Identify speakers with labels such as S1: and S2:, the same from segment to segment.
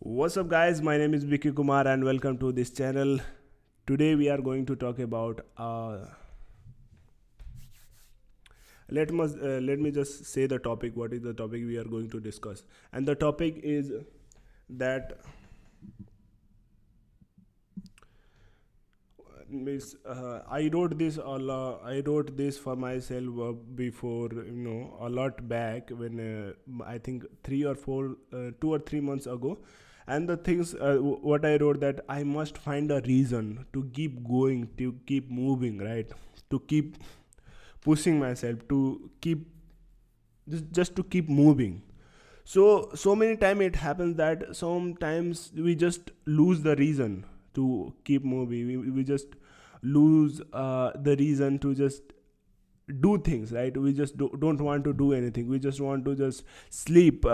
S1: What's up, guys? My name is Bickey Kumar, and welcome to this channel. Today, we are going to talk about. Let me just say the topic. What is the topic we are going to discuss? And the topic is that means I wrote this for myself before, a lot back when I think 2 or 3 months ago. And the things what I wrote, that I must find a reason to keep going, to keep moving, right? To keep pushing myself, to keep just to keep moving. So many times it happens that sometimes we just lose the reason to keep moving. We just lose the reason to just do things, right? We just don't want to do anything. We just want to just sleep.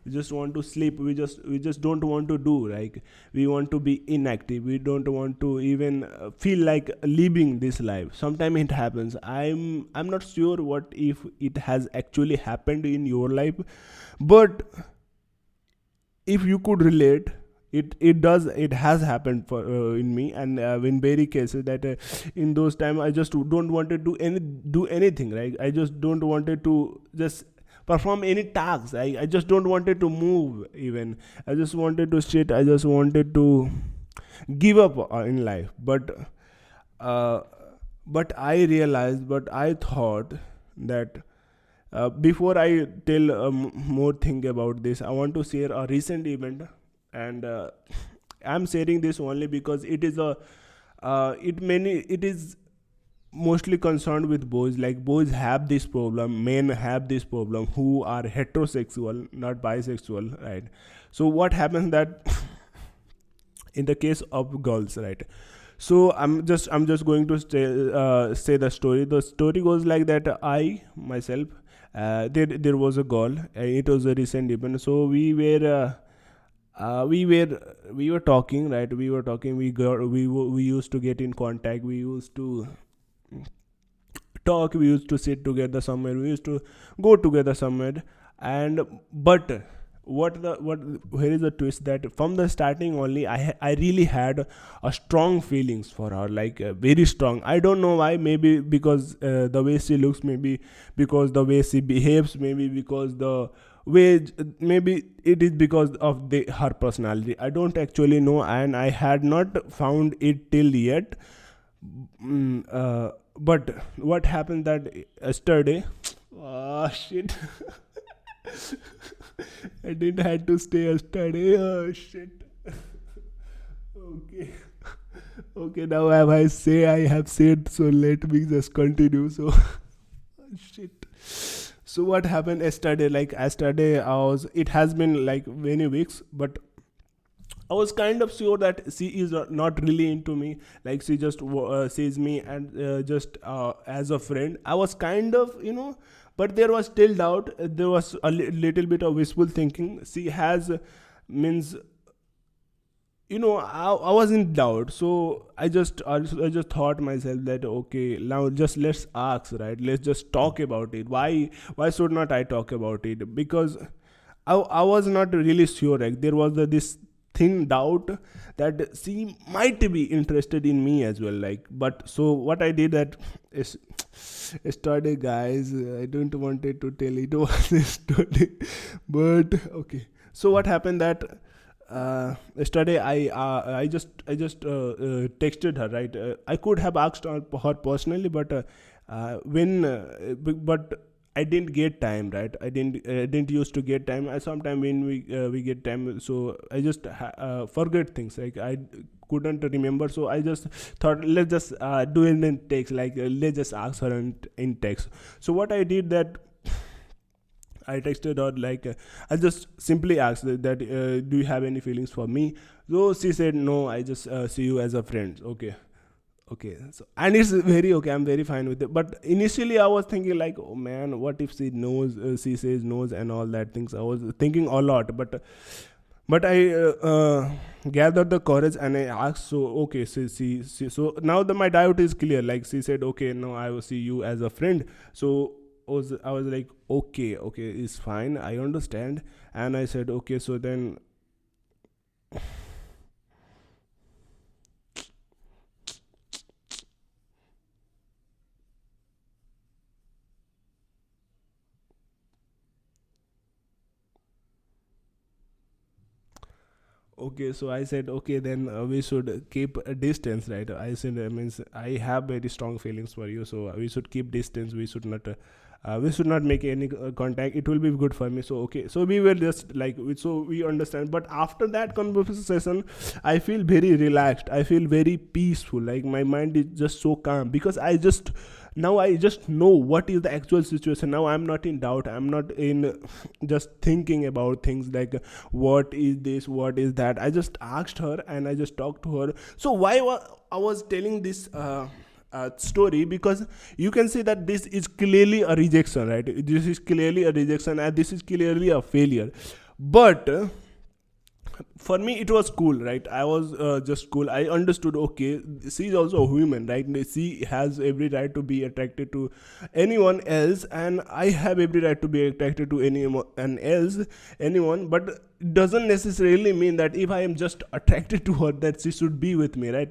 S1: We just want to sleep. We just don't want to do, like, we want to be inactive. We don't want to even feel like living this life. Sometimes it happens. I'm not sure what if it has actually happened in your life, but if you could relate, it has happened for in me. And in very cases that in those times I just don't want to do anything, right? I just don't wanted to just perform any tasks. I just don't wanted to move even. I just wanted to sit. I just wanted to give up in life. Uh, but I realized, but I thought that before I tell more thing about this, I want to share a recent event. And I'm sharing this only because it is a it is mostly concerned with boys. Like, boys have this problem, men have this problem, who are heterosexual, not bisexual, right? So what happens that in the case of girls, right? So I'm just going to say the story. The story goes like that. I myself, there was a girl. It was a recent event. So we were talking, right? We were talking. We used to get in contact. We used to talk. We used to sit together somewhere. We used to go together somewhere. And but what here is the twist, that from the starting only I really had a strong feelings for her, like very strong. I don't know why. Maybe because the way she looks, maybe because the way she behaves, maybe because the way, maybe it is because of her personality. I don't actually know, and I had not found it till yet. But what happened that yesterday, oh shit, I didn't had to stay yesterday. Oh shit. Okay. Okay, now I have said, so let me just continue. So shit. So what happened yesterday? Like, yesterday it has been like many weeks, but I was kind of sure that she is not really into me. Like, she just sees me and just as a friend. I was kind of, but there was still doubt. There was a little bit of wishful thinking. She has means, I was in doubt. So I just thought myself that, okay, now just let's ask, right? Let's just talk about it. Why should not I talk about it? Because I was not really sure. Like, there was this thin doubt that she might be interested in me as well. Like, but so what I did that is yesterday, guys. I don't wanted to tell it was yesterday, but okay. So what happened that yesterday I just texted her, right? I could have asked her personally, but but I didn't get time, right? I didn't used to get time. I sometime when we get time, so I just forget things. Like, I couldn't remember, so I just thought, let's just do it in text. Like, let's just ask her in text. So what I did that, I texted her, like, I just simply asked that, do you have any feelings for me? So she said, no, I just see you as a friend. Okay, so, and it's very okay. I'm very fine with it. But initially I was thinking, like, oh man, what if she knows, she says knows and all that things. I was thinking a lot, but I gathered the courage and I asked. So okay, so now my doubt is clear. Like, she said, okay, no, I will see you as a friend. So I was like, okay, it's fine, I understand. And I said, okay, so then okay, so I said, okay, then we should keep a distance, right? I said, means I have very strong feelings for you, so we should keep distance. We should not make any contact. It will be good for me. So okay, so we were just like, so we understand. But after that conversation, I feel very relaxed. I feel very peaceful. Like my mind is just so calm because I just know what is the actual situation. Now I'm not in doubt, I'm not in just thinking about things like what is this, what is that. I just asked her and I just talked to her. So I was telling this story, because you can see that this is clearly a rejection, right? This is clearly a rejection and this is clearly a failure. But for me it was cool, right? I was just cool. I understood, okay, she is also a human, right? She has every right to be attracted to anyone else, and I have every right to be attracted to anyone. But it doesn't necessarily mean that if I am just attracted to her, that she should be with me, right?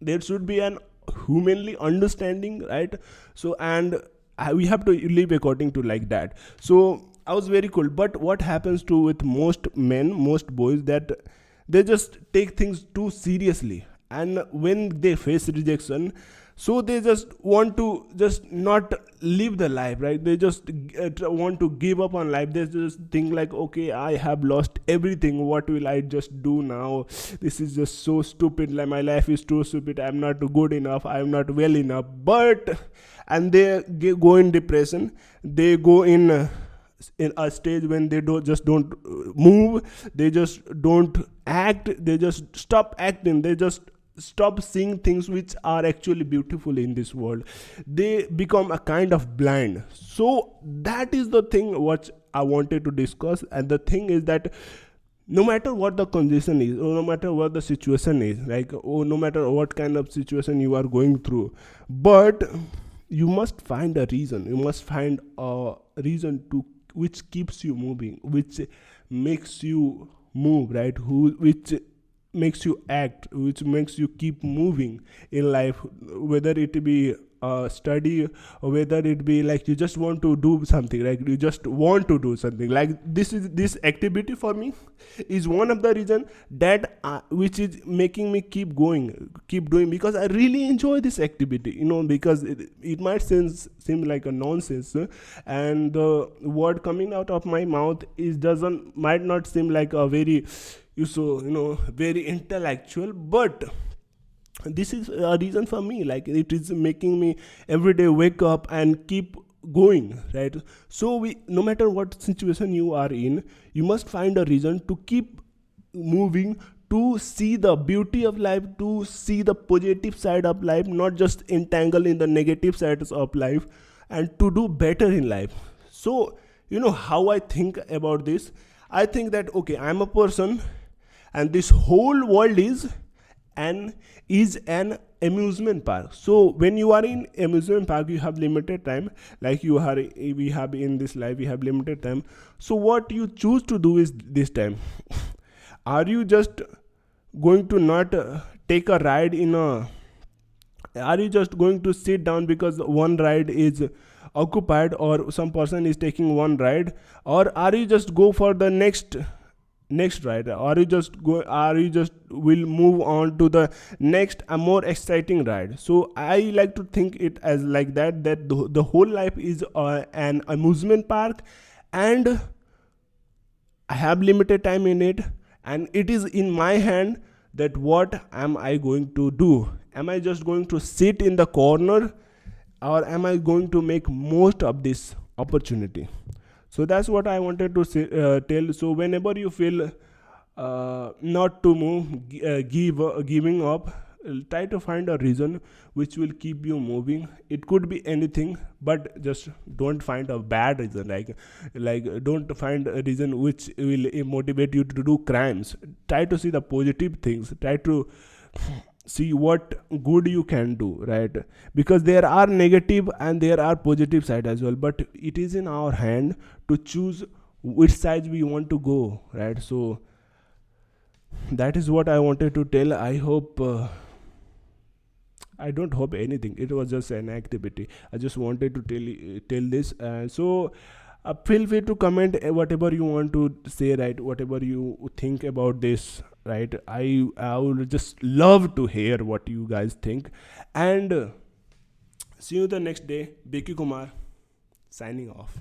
S1: There should be an humanly understanding, right? So, and we have to live according to like that. So I was very cool. But what happens to with most men, most boys, that they just take things too seriously, and when they face rejection, so they just want to just not live the life, right? They just want to give up on life. They just think like, okay, I have lost everything, what will I just do now? This is just so stupid, like my life is too stupid, I'm not good enough, I'm not well enough. But and they go in depression, they go in a stage when they don't move, they just don't act, they just stop acting, they just stop seeing things which are actually beautiful in this world. They become a kind of blind. So that is the thing what I wanted to discuss. And the thing is that no matter what the condition is, or no matter what the situation is, like, or no matter what kind of situation you are going through, but you must find a reason, you must find a reason to which keeps you moving, which makes you move, right? Which makes you act, which makes you keep moving in life, whether it be study, or whether it be like you just want to do something, like you just want to do something like this activity for me is one of the reason that which is making me keep going, keep doing, because I really enjoy this activity, because it might seem like a nonsense, and the word coming out of my mouth is doesn't might not seem like a very very intellectual, but this is a reason for me, like it is making me every day wake up and keep going, right? So no matter what situation you are in, you must find a reason to keep moving, to see the beauty of life, to see the positive side of life, not just entangle in the negative sides of life, and to do better in life. So how I think about this. I think that, okay, I'm a person, and this whole world is an amusement park. So when you are in amusement park, you have limited time, like we have in this life, we have limited time. So what you choose to do is this time. Are you just going to not take a ride are you just going to sit down because one ride is occupied, or some person is taking one ride, or are you just go for the next ride, or you just will move on to the next a more exciting ride? So I like to think it as like that the whole life is an amusement park, and I have limited time in it, and it is in my hand that what am I going to do. Am I just going to sit in the corner, or am I going to make most of this opportunity? So that's what I wanted to tell. So whenever you feel not to move, giving up, try to find a reason which will keep you moving. It could be anything, but just don't find a bad reason, like don't find a reason which will motivate you to do crimes. Try to see the positive things, try to see what good you can do, right? Because there are negative and there are positive side as well, but it is in our hand to choose which side we want to go, right? So that is what I wanted to tell. I hope I don't hope anything. It was just an activity. I just wanted to tell this. Feel free to comment whatever you want to say, right? Whatever you think about this, right? I would just love to hear what you guys think. And see you the next day. Bickey Kumar signing off.